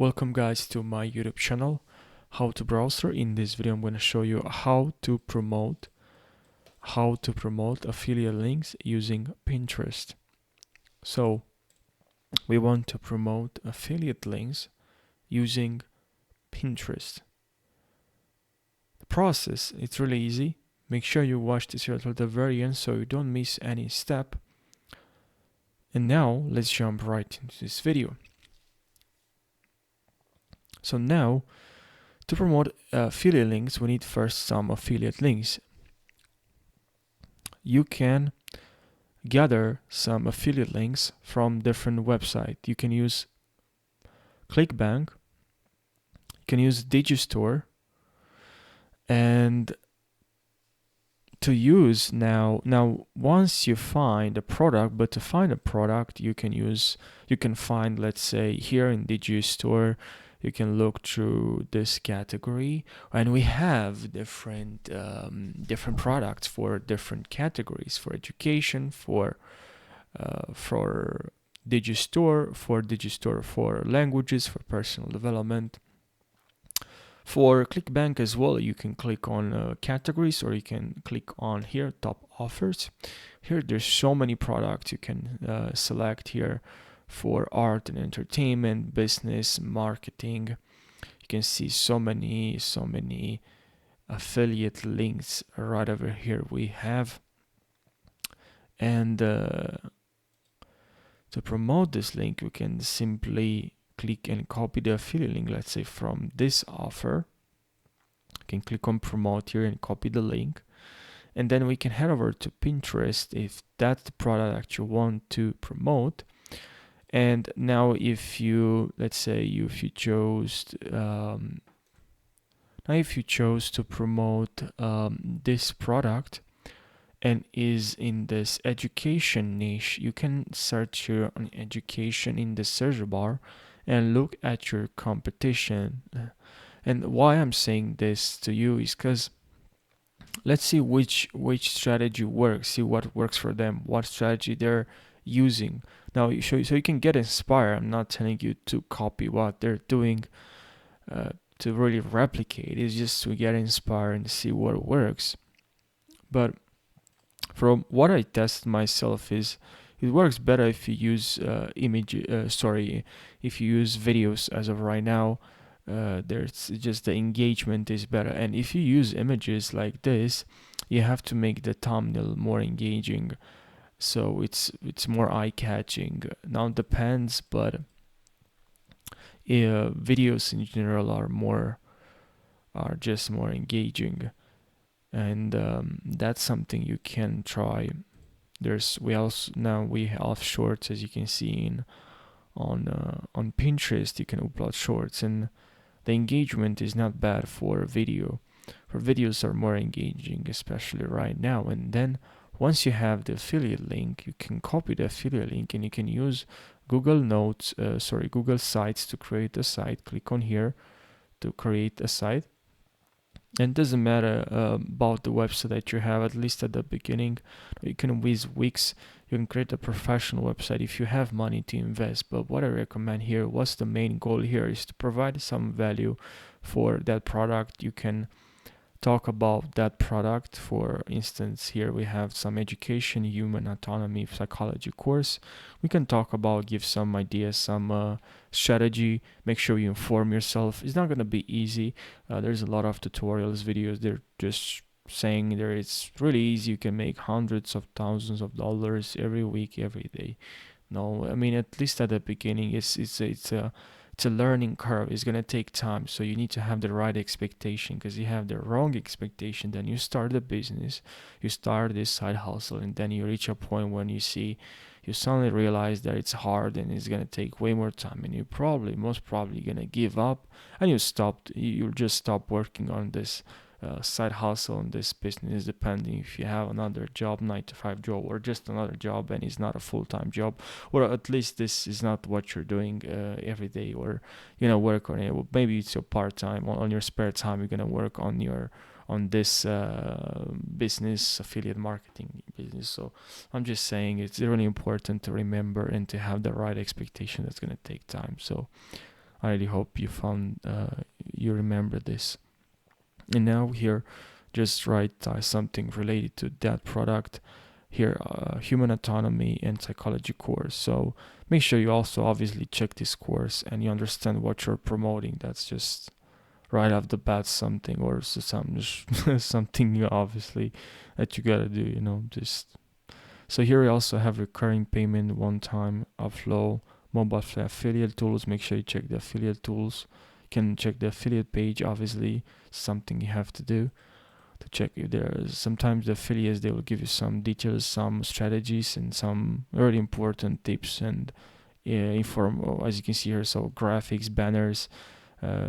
Welcome guys to my YouTube channel, How to Browser. In this video I'm going to show you how to promote affiliate links using Pinterest. So we want to promote affiliate links using Pinterest. The process, it's really easy. Make sure you watch this video till the very end so you don't miss any step. And now let's jump right into this video. So now, to promote affiliate links, we need first some affiliate links. You can gather some affiliate links from different websites. You can use ClickBank, you can use Digistore, and to use now once you find a product, but to find a product you can find, let's say here in Digistore, you can look through this category, and we have different products for different categories, for education, for Digistore, for languages, for personal development. For ClickBank as well, you can click on categories, or you can click on here, top offers. Here there's so many products you can select here for art and entertainment, business, marketing. You can see so many affiliate links right over here we have. And to promote this link, we can simply click and copy the affiliate link, let's say from this offer. You can click on promote here and copy the link, and then we can head over to Pinterest if that's the product you want to promote. And now if you, let's say if you chose to promote this product and is in this education niche, you can search here on education in the search bar and look at your competition. And why I'm saying this to you is because let's see which strategy works, see what works for them, what strategy they're using. Now so you can get inspired. I'm not telling you to copy what they're doing to really replicate. It's just to get inspired and see what works. But from what I tested myself is it works better if you use if you use videos. As of right now, there's just the engagement is better. And if you use images like this, you have to make the thumbnail more engaging, so it's more eye-catching. Now it depends, but videos in general are just more engaging, and that's something you can try. We have shorts, as you can see on Pinterest. You can upload shorts, and the engagement is not bad for video. For videos are more engaging, especially right now. And then once you have the affiliate link, you can copy the affiliate link and you can use Google Sites to create a site. Click on here to create a site. And it doesn't matter about the website that you have, at least at the beginning. You can use Wix. You can create a professional website if you have money to invest. But what I recommend here, what's the main goal here, is to provide some value for that product. You can talk about that product. For instance, here we have some education, human autonomy, psychology course. We can talk about, give some ideas, some strategy. Make sure you inform yourself. It's not going to be easy. There's a lot of tutorials, videos. They're just saying there it's really easy. You can make hundreds of thousands of dollars every week, every day. No, I mean, at least at the beginning, it's a learning curve. It's gonna take time, so you need to have the right expectation, because you have the wrong expectation, then you start the business, you start this side hustle, and then you reach a point when you suddenly realize that it's hard and it's gonna take way more time, and you most probably gonna give up, and you'll just stop working on this side hustle on this business, depending if you have another job, 9-to-5 job, or just another job and it's not a full-time job, or at least this is not what you're doing every day, or work on it. Maybe it's your part-time, on your spare time you're gonna work on this business, affiliate marketing business. So I'm just saying it's really important to remember and to have the right expectation. That's gonna take time. So I really hope you found you remember this. And now here, just write something related to that product. Here, human autonomy and psychology course. So make sure you also obviously check this course and you understand what you're promoting. That's just right off the bat something, or something obviously that you gotta do. Just so here we also have recurring payment, one time, upflow, mobile affiliate tools. Make sure you check the affiliate tools. You can check the affiliate page, obviously, something you have to do to check if there's sometimes the affiliates, they will give you some details, some strategies, and some very important tips and inform, as you can see here, so graphics, banners.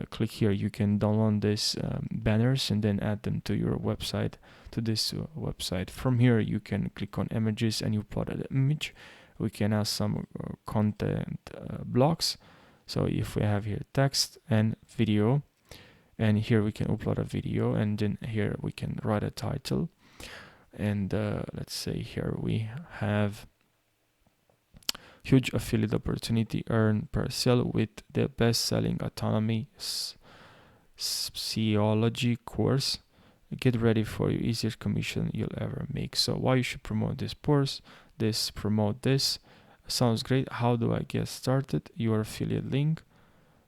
Click here, you can download these banners and then add them to your website, to this website. From here you can click on images and you upload an image. We can add some content blocks. So if we have here text and video, and here we can upload a video, and then here we can write a title. And let's say here we have huge affiliate opportunity, earn per sale with the best-selling autonomy psychology course. Get ready for your easiest commission you'll ever make. So why you should promote this course, promote this. Sounds great. How do I get started? Your affiliate link.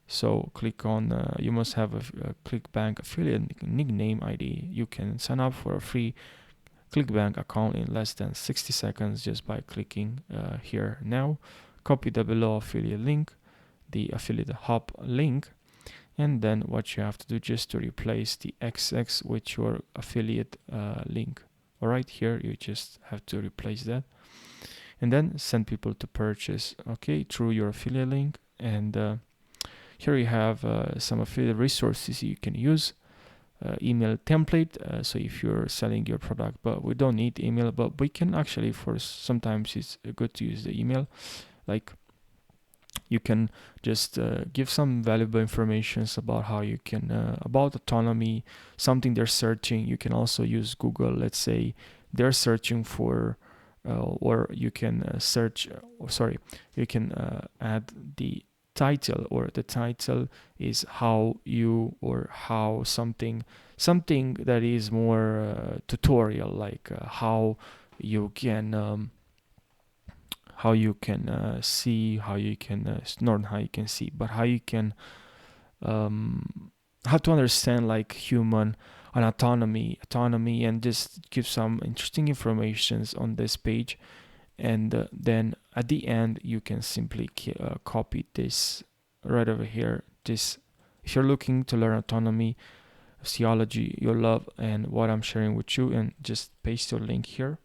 So click on, you must have a ClickBank affiliate nickname ID. You can sign up for a free ClickBank account in less than 60 seconds just by clicking here now. Copy the below affiliate link, the affiliate hub link, and then what you have to do just to replace the XX with your affiliate link. All right, here you just have to replace that, and then send people to purchase, okay, through your affiliate link. And here you have some affiliate resources you can use. Email template, so if you're selling your product, but we don't need email, but we can actually, for sometimes it's good to use the email. Like you can just give some valuable information about how you can about autonomy, something they're searching. You can also use Google. Let's say they're searching for or you can search you can add the title, or the title is how you, or how something that is more tutorial, like how you can see, how you can not how you can see, but how you can how to understand like human and autonomy, and just give some interesting informations on this page. And then at the end you can simply copy this right over here. This, if you're looking to learn autonomy, psychology, you'll love, and what I'm sharing with you, and just paste your link here.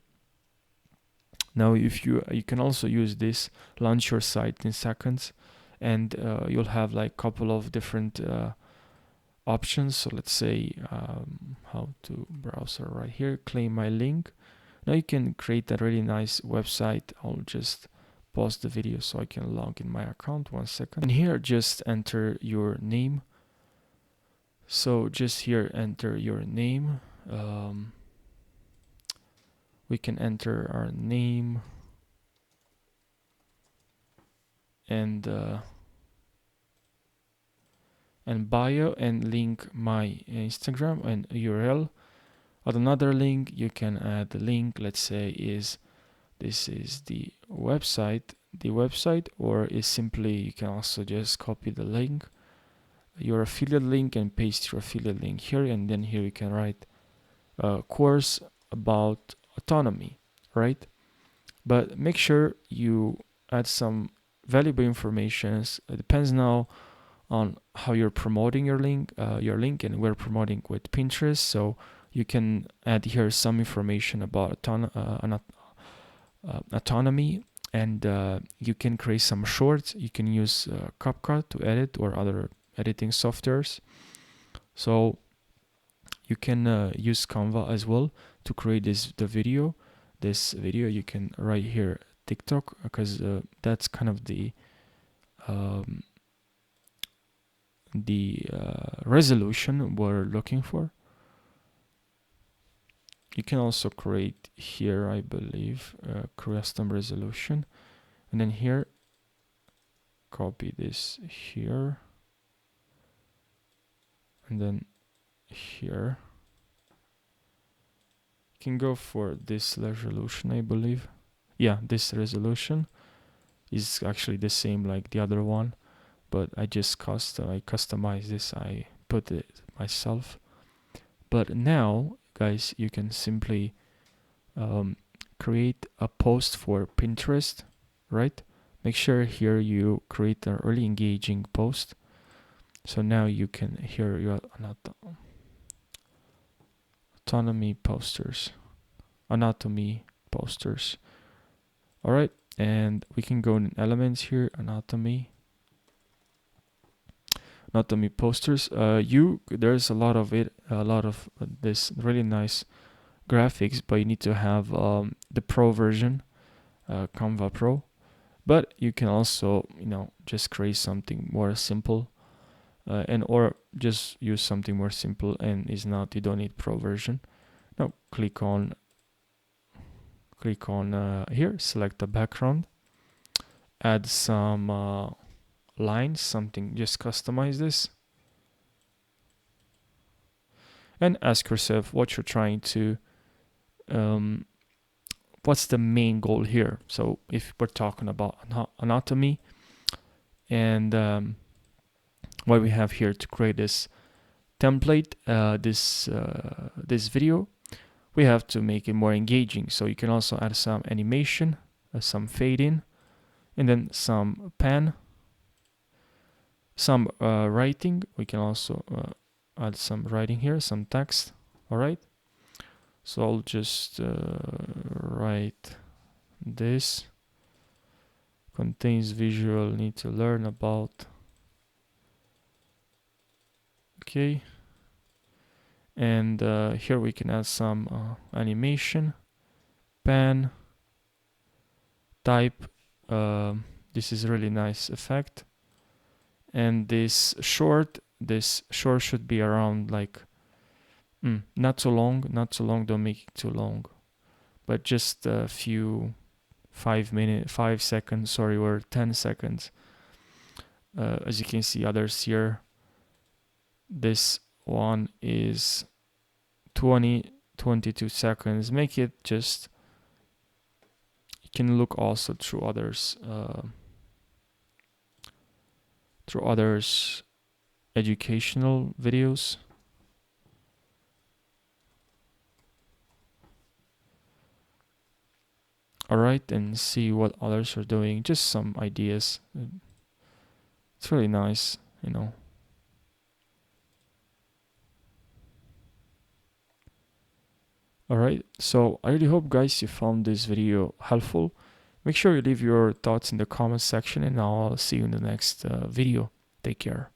Now if you can also use this, launch your site in seconds, and you'll have like a couple of different options. So let's say how to browser right here, claim my link. Now you can create a really nice website. I'll just pause the video so I can log in my account. 1 second. And here just enter your name. So just here enter your name. We can enter our name and bio, and link my Instagram and URL. Add another link. You can add the link, let's say this is the website, or is simply, you can also just copy the link, your affiliate link, and paste your affiliate link here, and then here you can write a course about autonomy, right? But make sure you add some valuable information. It depends now on how you're promoting your link, and we're promoting with Pinterest, so you can add here some information about autonomy, and you can create some shorts. You can use CapCut to edit, or other editing softwares. So you can use Canva as well to create this video. You can write here TikTok, because that's kind of the resolution we're looking for. You can also create here, I believe, custom resolution, and then here copy this here, and then here you can go for this resolution, I believe. Yeah, this resolution is actually the same like the other one, but I just customize this, I put it myself. But now guys, you can simply create a post for Pinterest, right? Make sure here you create a really engaging post. So now you can here your anatomy posters. All right, and we can go in elements here, anatomy posters. There's a lot of this really nice graphics, but you need to have the pro version, Canva Pro. But you can also, just create something more simple, or just use something more simple, and you don't need pro version. Now click on here, select the background, add some lines, something, just customize this, and ask yourself what you're trying to what's the main goal here. So if we're talking about anatomy, and what we have here to create this template, this video, we have to make it more engaging. So you can also add some animation, some fade in, and then some pan, some writing. We can also add some writing here, some text. All right, so I'll just write this. Contains visual, need to learn about. Okay, and here we can add some animation, pan, type. This is a really nice effect. And this short should be around like not too long, don't make it too long, but just a few 5 seconds, or 10 seconds. As you can see, others here, this one is 22 seconds. Make it just, you can look also through others educational videos. All right, and see what others are doing, just some ideas. It's really nice, Alright, so I really hope guys you found this video helpful. Make sure you leave your thoughts in the comment section, and I'll see you in the next video. Take care.